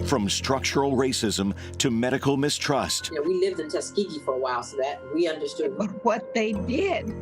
From structural racism to medical mistrust. You know, we lived in Tuskegee for a while, so that we understood. But what they did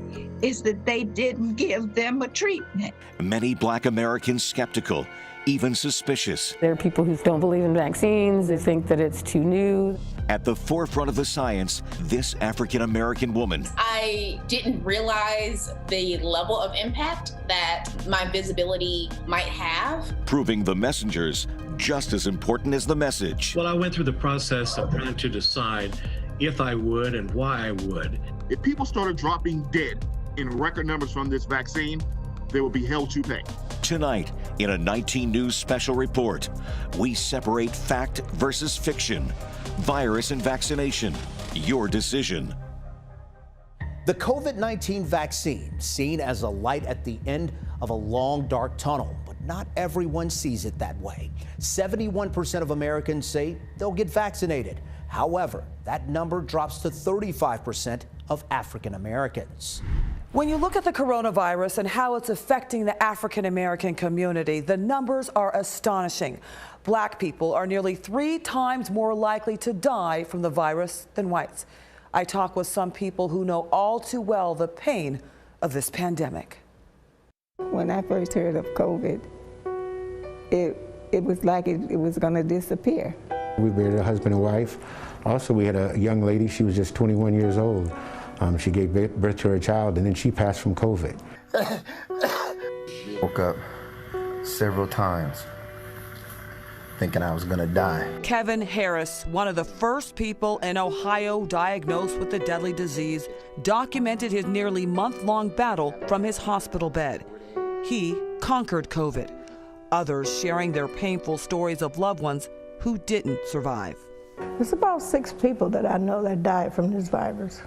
is that they didn't give them a treatment. Many Black Americans skeptical, even suspicious. There are people who don't believe in vaccines. They think that it's too new. At the forefront of the science, this African-American woman. I didn't realize the level of impact that my visibility might have. Proving the messengers just as important as the message. Well, I went through the process of trying to decide if I would and why I would. If people started dropping dead in record numbers from this vaccine, they will be held to pay. Tonight, in a 19 News special report, we separate fact versus fiction. Virus and vaccination, your decision. The COVID-19 vaccine, seen as a light at the end of a long, dark tunnel, but not everyone sees it that way. 71% of Americans say they'll get vaccinated. However, that number drops to 35% of African Americans. When you look at the coronavirus and how it's affecting the African American community, the numbers are astonishing. Black people are nearly 3 times more likely to die from the virus than whites. I talk with some people who know all too well the pain of this pandemic. When I first heard of COVID, it was like it was going to disappear. We married a husband and wife. Also, we had a young lady, she was just 21 years old. She gave birth to her child, and then she passed from COVID. Woke up several times thinking I was gonna die. Kevin Harris, one of the first people in Ohio diagnosed with the deadly disease, documented his nearly month-long battle from his hospital bed. He conquered COVID. Others sharing their painful stories of loved ones who didn't survive. There's about 6 people that I know that died from this virus.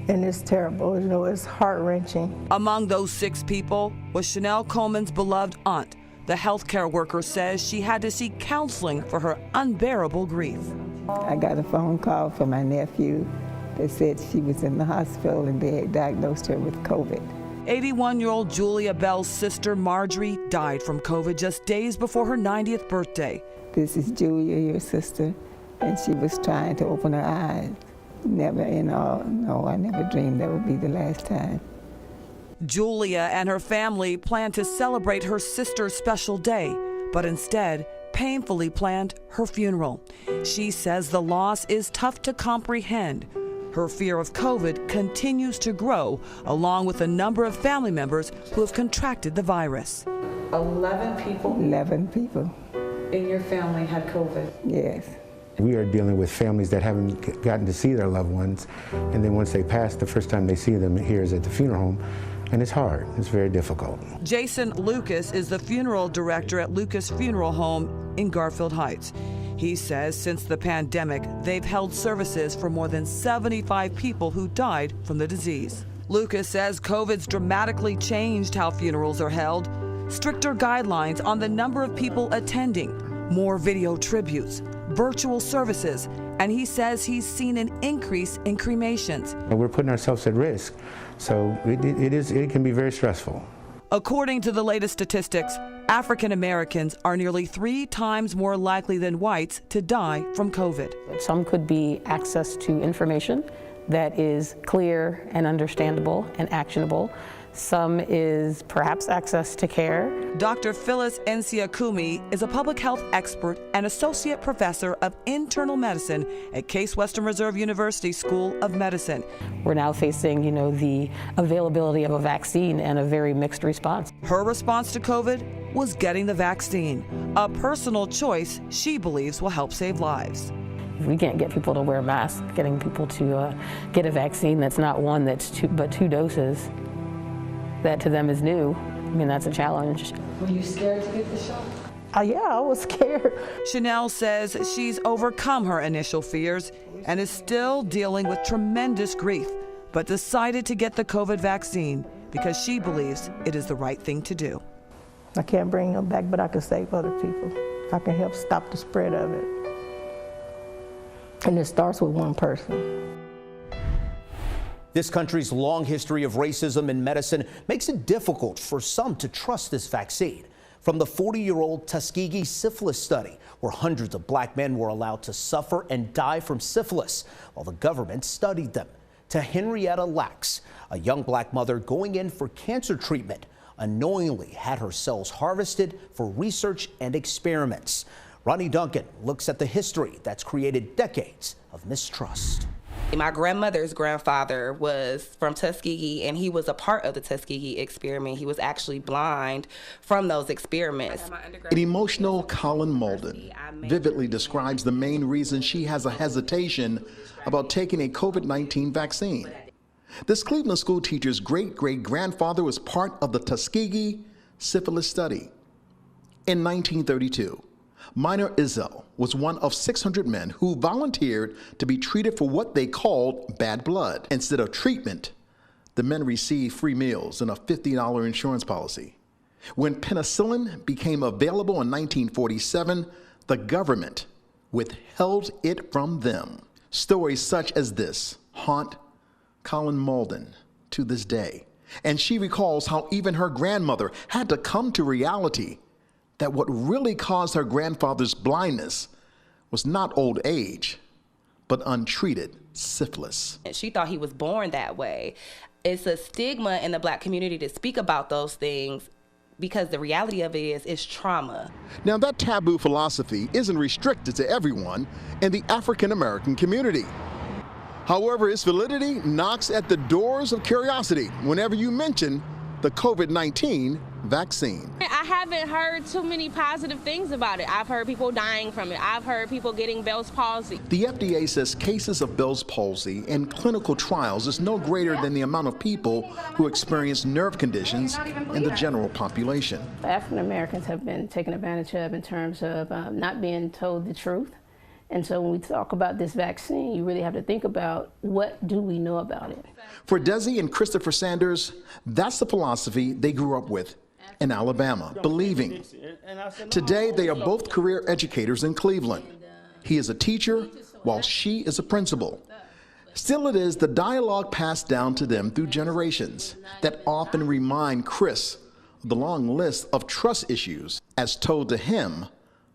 And it's terrible, you know, it's heart-wrenching. Among those 6 people was Chanel Coleman's beloved aunt. The healthcare worker says she had to seek counseling for her unbearable grief. I got a phone call from my nephew that said she was in the hospital and they had diagnosed her with COVID. 81-year-old Julia Bell's sister Marjorie died from COVID just days before her 90th birthday. This is Julia, your sister, and she was trying to open her eyes. Never no, I never dreamed that would be the last time. Julia and her family planned to celebrate her sister's special day, but instead painfully planned her funeral. She says the loss is tough to comprehend. Her fear of COVID continues to grow, along with a number of family members who have contracted the virus. 11 people? 11 people. In your family had COVID? Yes. We are dealing with families that haven't gotten to see their loved ones, and then once they pass, the first time they see them here is at the funeral home, and it's hard. It's very difficult. Jason Lucas is the funeral director at Lucas Funeral Home in Garfield Heights. He says since the pandemic, they've held services for more than 75 people who died from the disease. Lucas says COVID's dramatically changed how funerals are held. Stricter guidelines on the number of people attending, more video tributes, virtual services, and he says he's seen an increase in cremations. We're putting ourselves at risk, so it can be very stressful. According to the latest statistics, African Americans are nearly 3 times more likely than whites to die from COVID. Some could be access to information that is clear and understandable and actionable. Some is perhaps access to care. Dr. Phyllis Nsiakumi is a public health expert and associate professor of internal medicine at Case Western Reserve University School of Medicine. We're now facing, the availability of a vaccine and a very mixed response. Her response to COVID was getting the vaccine, a personal choice she believes will help save lives. If we can't get people to wear masks, getting people to get a vaccine that's not one that's but 2 doses, that to them is new. That's a challenge. Were you scared to get the shot? Yeah, I was scared. Chanel says she's overcome her initial fears and is still dealing with tremendous grief, but decided to get the COVID vaccine because she believes it is the right thing to do. I can't bring them back, but I can save other people. I can help stop the spread of it. And it starts with one person. This country's long history of racism in medicine makes it difficult for some to trust this vaccine. From the 40-year-old Tuskegee syphilis study, where hundreds of black men were allowed to suffer and die from syphilis while the government studied them, to Henrietta Lacks, a young black mother going in for cancer treatment, unknowingly had her cells harvested for research and experiments. Ronnie Duncan looks at the history that's created decades of mistrust. My grandmother's grandfather was from Tuskegee, and he was a part of the Tuskegee experiment. He was actually blind from those experiments. An emotional Colin Malden vividly describes the main reason she has a hesitation about taking a COVID-19 vaccine. This Cleveland school teacher's great-great-grandfather was part of the Tuskegee syphilis study. In 1932, Minor Izzo was one of 600 men who volunteered to be treated for what they called bad blood. Instead of treatment, the men received free meals and a $50 insurance policy. When penicillin became available in 1947, the government withheld it from them. Stories such as this haunt Colin Malden to this day. And she recalls how even her grandmother had to come to reality that what really caused her grandfather's blindness was not old age, but untreated syphilis. And she thought he was born that way. It's a stigma in the black community to speak about those things because the reality of it is it's trauma. Now that taboo philosophy isn't restricted to everyone in the African American community. However, its validity knocks at the doors of curiosity whenever you mention the COVID-19 vaccine. I haven't heard too many positive things about it. I've heard people dying from it. I've heard people getting Bell's palsy. The FDA says cases of Bell's palsy in clinical trials is no greater than the amount of people who experience nerve conditions in the general population. African Americans have been taken advantage of in terms of not being told the truth. And so when we talk about this vaccine, you really have to think about what do we know about it. For Desi and Christopher Sanders, that's the philosophy they grew up with in Alabama, believing. Today, they are both career educators in Cleveland. He is a teacher, while she is a principal. Still, it is the dialogue passed down to them through generations that often remind Chris of the long list of trust issues as told to him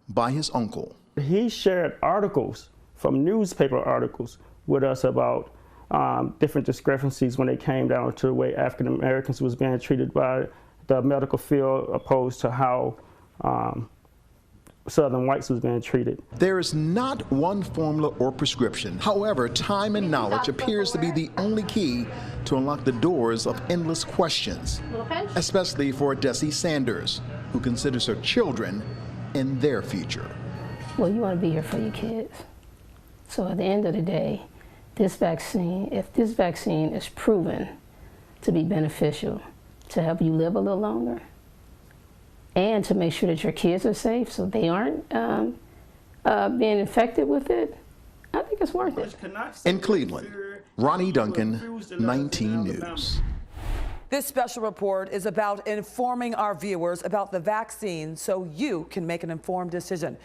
by his uncle. He shared articles from newspaper articles with us about different discrepancies when it came down to the way African Americans was being treated by the medical field opposed to how Southern whites was being treated. There is not one formula or prescription. However, time and knowledge appears to be the only key to unlock the doors of endless questions, especially for Desi Sanders, who considers her children in their future. Well, you want to be here for your kids. So at the end of the day, this vaccine, if this vaccine is proven to be beneficial, to help you live a little longer, and to make sure that your kids are safe so they aren't being infected with it, I think it's worth it. In Cleveland, Ronnie Duncan, 19 News. This special report is about informing our viewers about the vaccine so you can make an informed decision.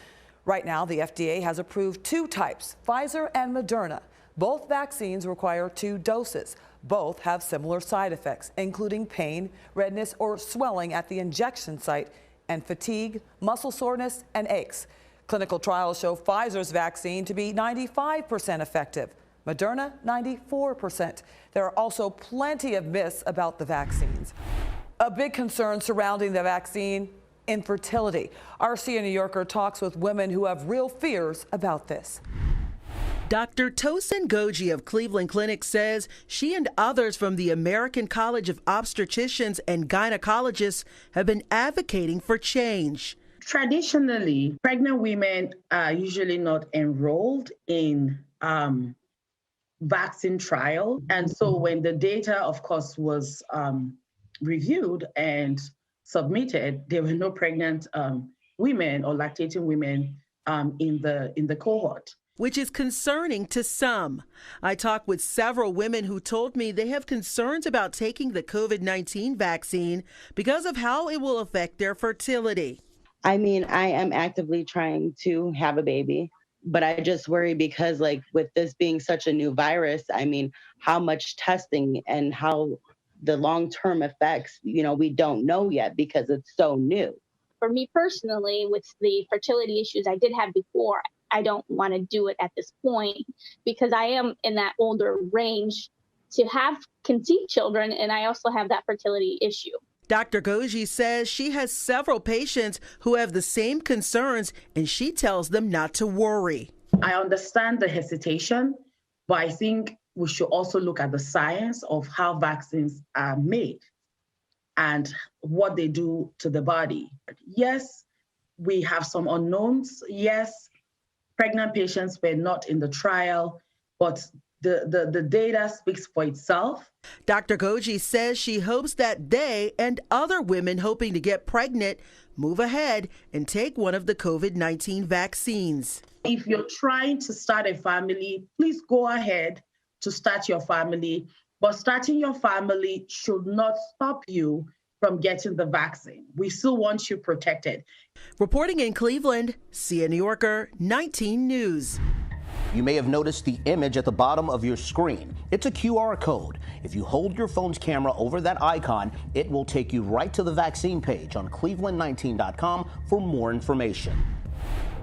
Right now, the FDA has approved two types, Pfizer and Moderna. Both vaccines require 2 doses. Both have similar side effects, including pain, redness, or swelling at the injection site, and fatigue, muscle soreness, and aches. Clinical trials show Pfizer's vaccine to be 95% effective, Moderna 94%. There are also plenty of myths about the vaccines. A big concern surrounding the vaccine, infertility. Our New Yorker talks with women who have real fears about this. Dr. Tosin Goji of Cleveland Clinic says she and others from the American College of Obstetricians and Gynecologists have been advocating for change. Traditionally, pregnant women are usually not enrolled in vaccine trial. And so when the data, of course, was reviewed and submitted, there were no pregnant women or lactating women in the cohort. Which is concerning to some. I talked with several women who told me they have concerns about taking the COVID-19 vaccine because of how it will affect their fertility. I mean, I am actively trying to have a baby, but I just worry because, like, with this being such a new virus, I mean, how much testing and how the long-term effects, we don't know yet because it's so new. for me personally, with the fertility issues I did have before, I don't want to do it at this point because I am in that older range to conceive children, and I also have that fertility issue. Dr. Goji says she has several patients who have the same concerns, and she tells them not to worry. I understand the hesitation, but I think we should also look at the science of how vaccines are made and what they do to the body. Yes, we have some unknowns. Yes, pregnant patients were not in the trial, but the data speaks for itself. Dr. Goji says she hopes that they and other women hoping to get pregnant move ahead and take one of the COVID-19 vaccines. If you're trying to start a family, please go ahead to start your family. But starting your family should not stop you from getting the vaccine. We still want you protected. Reporting in Cleveland, CNN New Yorker 19 News. You may have noticed the image at the bottom of your screen. It's a QR code. If you hold your phone's camera over that icon, it will take you right to the vaccine page on cleveland19.com for more information.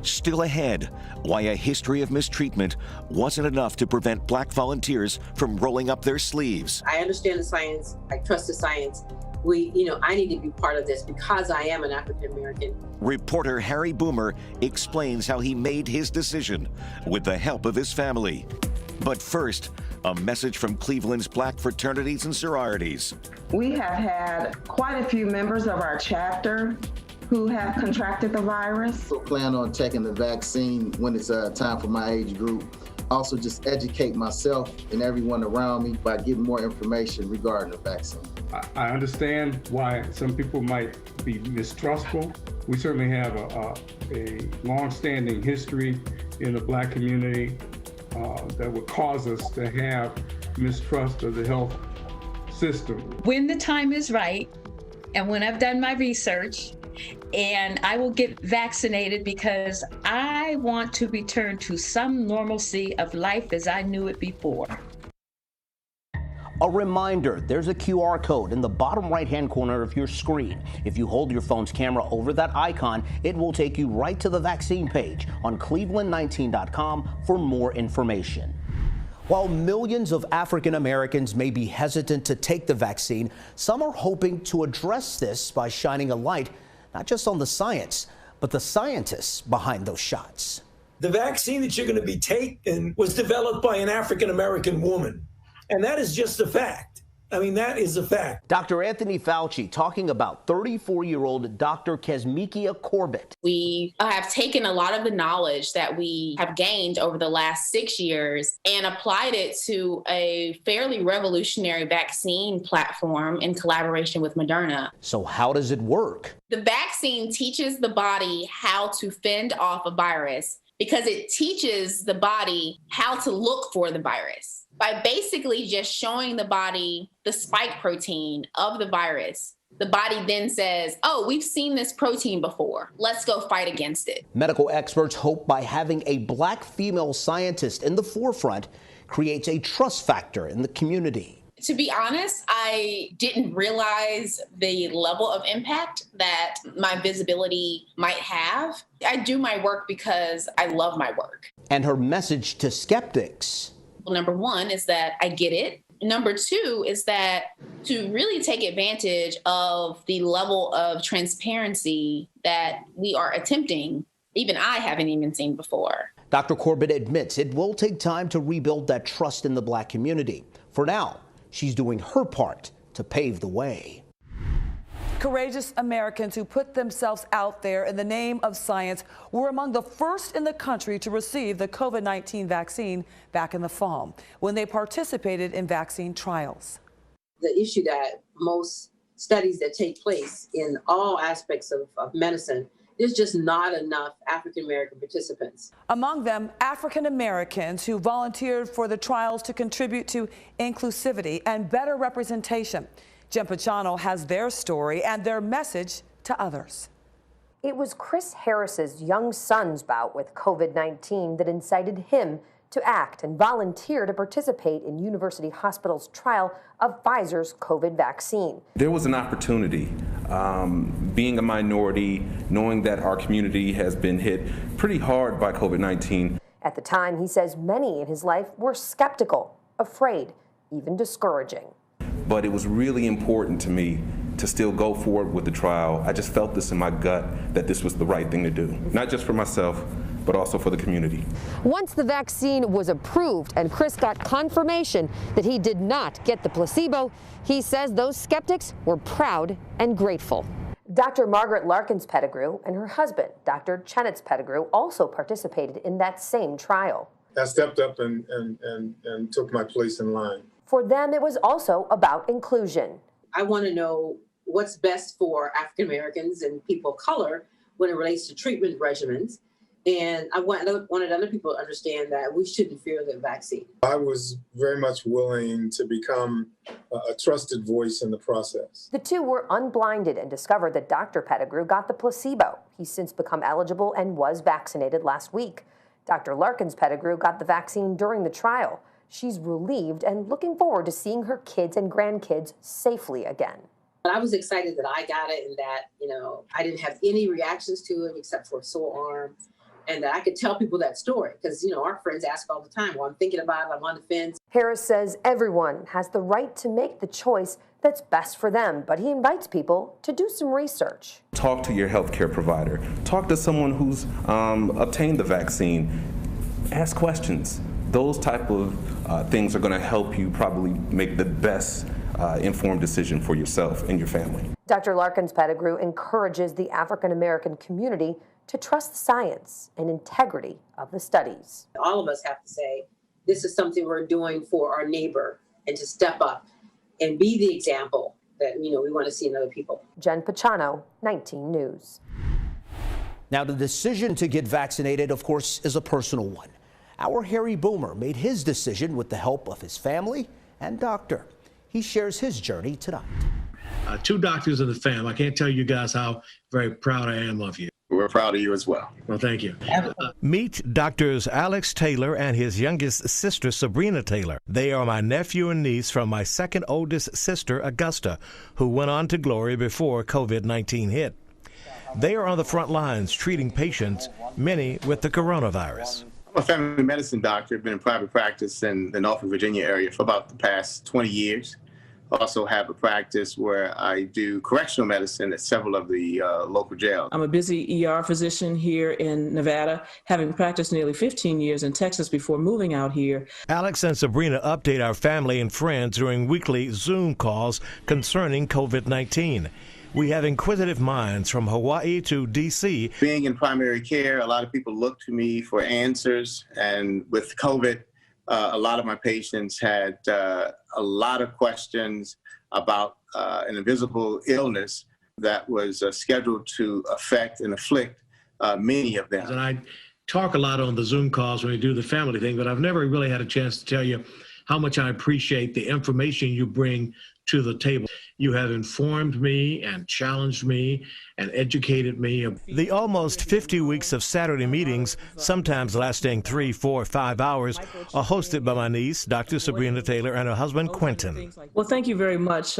Still ahead, why a history of mistreatment wasn't enough to prevent Black volunteers from rolling up their sleeves. I understand the science. I trust the science. I need to be part of this because I am an African American. Reporter Harry Boomer explains how he made his decision with the help of his family. But first, a message from Cleveland's Black fraternities and sororities. We have had quite a few members of our chapter who have contracted the virus. I plan on taking the vaccine when it's time for my age group. Also just educate myself and everyone around me by getting more information regarding the vaccine. I understand why some people might be mistrustful. We certainly have a long-standing history in the Black community that would cause us to have mistrust of the health system. When the time is right, and when I've done my research, and I will get vaccinated because I want to return to some normalcy of life as I knew it before. A reminder, there's a QR code in the bottom right-hand corner of your screen. If you hold your phone's camera over that icon, it will take you right to the vaccine page on cleveland19.com for more information. While millions of African Americans may be hesitant to take the vaccine, some are hoping to address this by shining a light not just on the science, but the scientists behind those shots. The vaccine that you're going to be taking was developed by an African American woman. And that is just a fact. I mean, that is a fact. Dr. Anthony Fauci talking about 34-year-old Dr. Kesmikia Corbett. We have taken a lot of the knowledge that we have gained over the last 6 years and applied it to a fairly revolutionary vaccine platform in collaboration with Moderna. So how does it work? The vaccine teaches the body how to fend off a virus because it teaches the body how to look for the virus. By basically just showing the body the spike protein of the virus, the body then says, oh, we've seen this protein before. Let's go fight against it. Medical experts hope by having a Black female scientist in the forefront creates a trust factor in the community. To be honest, I didn't realize the level of impact that my visibility might have. I do my work because I love my work. And her message to skeptics. Number one is that I get it. Number two is that to really take advantage of the level of transparency that we are attempting, even I haven't even seen before. Dr. Corbett admits it will take time to rebuild that trust in the Black community. For now, she's doing her part to pave the way. Courageous Americans who put themselves out there in the name of science were among the first in the country to receive the COVID-19 vaccine back in the fall when they participated in vaccine trials. The issue that most studies that take place in all aspects of medicine, there's just not enough African American participants. Among them, African Americans who volunteered for the trials to contribute to inclusivity and better representation. Jen Pachano has their story and their message to others. It was Chris Harris's young son's bout with COVID-19 that incited him to act and volunteer to participate in University Hospital's trial of Pfizer's COVID vaccine. There was an opportunity, being a minority, knowing that our community has been hit pretty hard by COVID-19. At the time, he says many in his life were skeptical, afraid, even discouraging. But it was really important to me to still go forward with the trial. I just felt this in my gut that this was the right thing to do, not just for myself, but also for the community. Once the vaccine was approved and Chris got confirmation that he did not get the placebo, he says those skeptics were proud and grateful. Dr. Margaret Larkins Pettigrew and her husband, Dr. Chenetz Pettigrew, also participated in that same trial. I stepped up and took my place in line. For them, it was also about inclusion. I want to know what's best for African Americans and people of color when it relates to treatment regimens. And I wanted other people to understand that we shouldn't fear the vaccine. I was very much willing to become a trusted voice in the process. The two were unblinded and discovered that Dr. Pettigrew got the placebo. He's since become eligible and was vaccinated last week. Dr. Larkins Pettigrew got the vaccine during the trial. She's relieved and looking forward to seeing her kids and grandkids safely again. I was excited that I got it and that, I didn't have any reactions to it except for a sore arm. And that I could tell people that story because, our friends ask all the time, well, I'm thinking about it, I'm on the fence. Harris says everyone has the right to make the choice that's best for them, but he invites people to do some research. Talk to your healthcare provider. Talk to someone who's obtained the vaccine. Ask questions. Those type of things are going to help you probably make the best informed decision for yourself and your family. Dr. Larkins Pettigrew encourages the African American community to trust the science and integrity of the studies. All of us have to say, this is something we're doing for our neighbor and to step up and be the example that, we want to see in other people. Jen Pachano, 19 News. Now, the decision to get vaccinated, of course, is a personal one. Our Harry Boomer made his decision with the help of his family and doctor. He shares his journey tonight. 2 doctors in the family. I can't tell you guys how very proud I am of you. We're proud of you as well. Well, thank you. Meet Doctors Alex Taylor and his youngest sister, Sabrina Taylor. They are my nephew and niece from my second oldest sister, Augusta, who went on to glory before COVID-19 hit. They are on the front lines treating patients, many with the coronavirus. I'm a family medicine doctor. I've been in private practice in the Norfolk, Virginia area for about the past 20 years. I also have a practice where I do correctional medicine at several of the local jails. I'm a busy ER physician here in Nevada, having practiced nearly 15 years in Texas before moving out here. Alex and Sabrina update our family and friends during weekly Zoom calls concerning COVID-19. We have inquisitive minds from Hawaii to D.C. Being in primary care, a lot of people look to me for answers, and with COVID, a lot of my patients had a lot of questions about an invisible illness that was scheduled to affect and afflict many of them. And I talk a lot on the Zoom calls when we do the family thing, but I've never really had a chance to tell you how much I appreciate the information you bring to the table. You have informed me and challenged me and educated me. The almost 50 weeks of Saturday meetings, sometimes lasting 3, 4, 5 hours, are hosted by my niece, Dr. Sabrina Taylor, and her husband, Quentin. Well, thank you very much,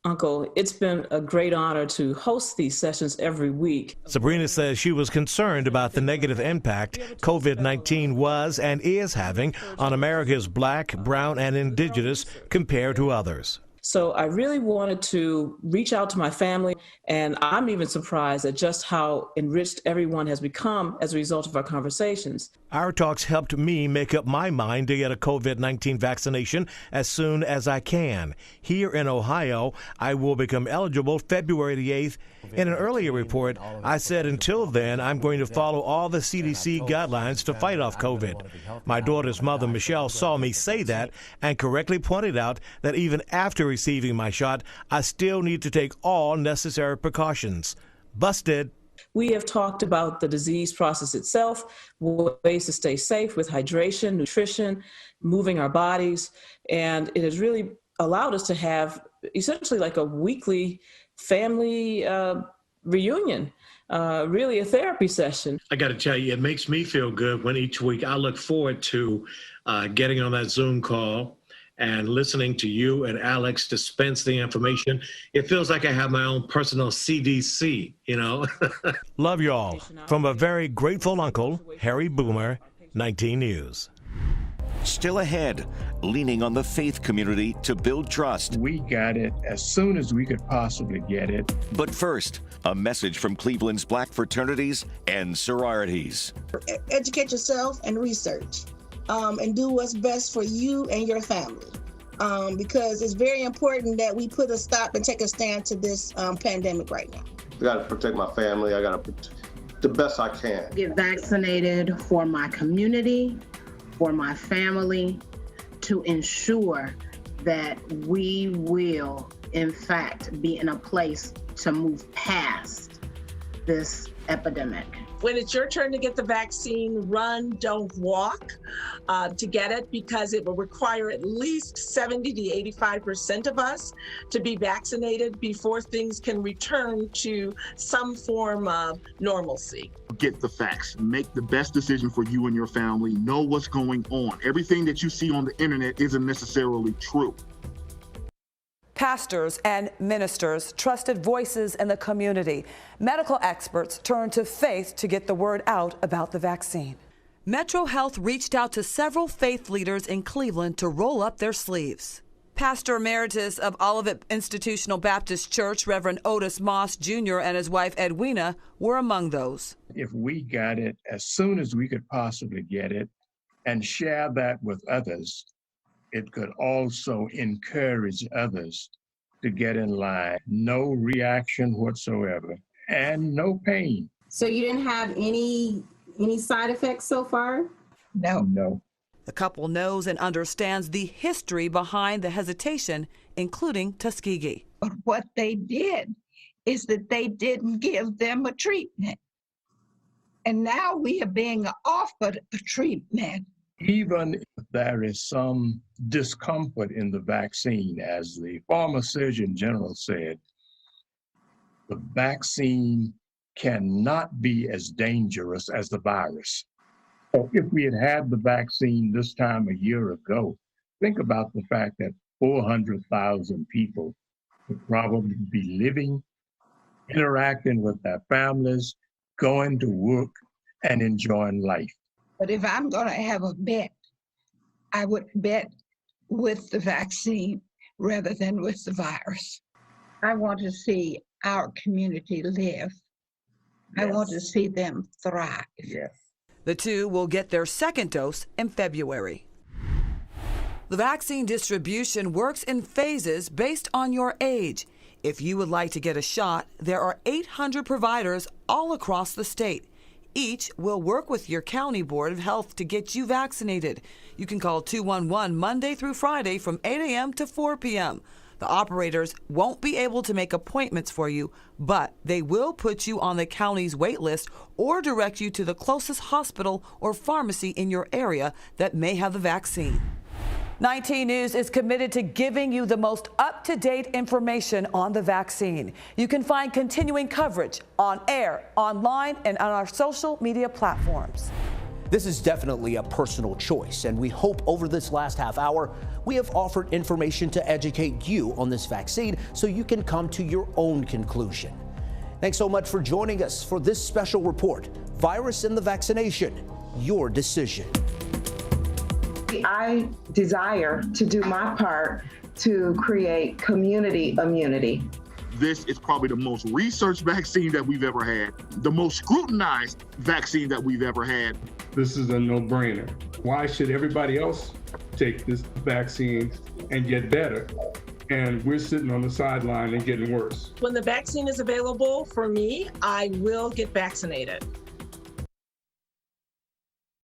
Uncle. It's been a great honor to host these sessions every week. Sabrina says she was concerned about the negative impact COVID-19 was and is having on America's Black, brown, and indigenous compared to others. So I really wanted to reach out to my family, and I'm even surprised at just how enriched everyone has become as a result of our conversations. Our talks helped me make up my mind to get a COVID-19 vaccination as soon as I can. Here in Ohio, I will become eligible February the 8th. In an earlier report, I said until then, I'm going to follow all the CDC guidelines to fight off COVID. My daughter's mother, Michelle, saw me say that and correctly pointed out that even after receiving my shot, I still need to take all necessary precautions. Busted. We have talked about the disease process itself, ways to stay safe with hydration, nutrition, moving our bodies, and it has really allowed us to have essentially like a weekly family reunion really a therapy session. I got to tell you, it makes me feel good when each week I look forward to getting on that Zoom call and listening to you and Alex dispense the information. It feels like I have my own personal CDC, you know? Love y'all. From a very grateful uncle, Harry Boomer, 19 News. Still ahead, leaning on the faith community to build trust. We got it as soon as we could possibly get it. But first, a message from Cleveland's Black fraternities and sororities. Educate yourself and research, and do what's best for you and your family. Because it's very important that we put a stop and take a stand to this pandemic right now. I gotta protect my family. I gotta the best I can. Get vaccinated for my community, for my family, to ensure that we will, in fact, be in a place to move past this epidemic. When it's your turn to get the vaccine, run, don't walk to get it, because it will require at least 70 to 85% of us to be vaccinated before things can return to some form of normalcy. Get the facts. Make the best decision for you and your family. Know what's going on. Everything that you see on the internet isn't necessarily true. Pastors and ministers, trusted voices in the community. Medical experts turn to faith to get the word out about the vaccine. Metro Health reached out to several faith leaders in Cleveland to roll up their sleeves. Pastor Emeritus of Olivet Institutional Baptist Church, Reverend Otis Moss Jr. and his wife Edwina were among those. If we got it as soon as we could possibly get it and share that with others, it could also encourage others to get in line. No reaction whatsoever and no pain. So you didn't have any side effects so far? No. The couple knows and understands the history behind the hesitation, including Tuskegee. But what they did is that they didn't give them a treatment. And now we are being offered a treatment. Even if there is some discomfort in the vaccine, as the former Surgeon General said, the vaccine cannot be as dangerous as the virus. So if we had had the vaccine this time a year ago, think about the fact that 400,000 people would probably be living, interacting with their families, going to work, and enjoying life. But if I'm going to have a bet, I would bet with the vaccine rather than with the virus. I want to see our community live. I want to see them thrive. Yes. The two will get their second dose in February. The vaccine distribution works in phases based on your age. If you would like to get a shot, there are 800 providers all across the state. Each will work with your county board of health to get you vaccinated. You can call 211 Monday through Friday from 8 a.m. to 4 p.m. The operators won't be able to make appointments for you, but they will put you on the county's wait list or direct you to the closest hospital or pharmacy in your area that may have the vaccine. 19 News is committed to giving you the most up-to-date information on the vaccine. You can find continuing coverage on air, online, and on our social media platforms. This is definitely a personal choice, and we hope over this last half hour we have offered information to educate you on this vaccine so you can come to your own conclusion. Thanks so much for joining us for this special report, Virus and the Vaccination, Your Decision. I desire to do my part to create community immunity. This is probably the most researched vaccine that we've ever had, the most scrutinized vaccine that we've ever had. This is a no-brainer. Why should everybody else take this vaccine and get better? And we're sitting on the sideline and getting worse. When the vaccine is available for me, I will get vaccinated.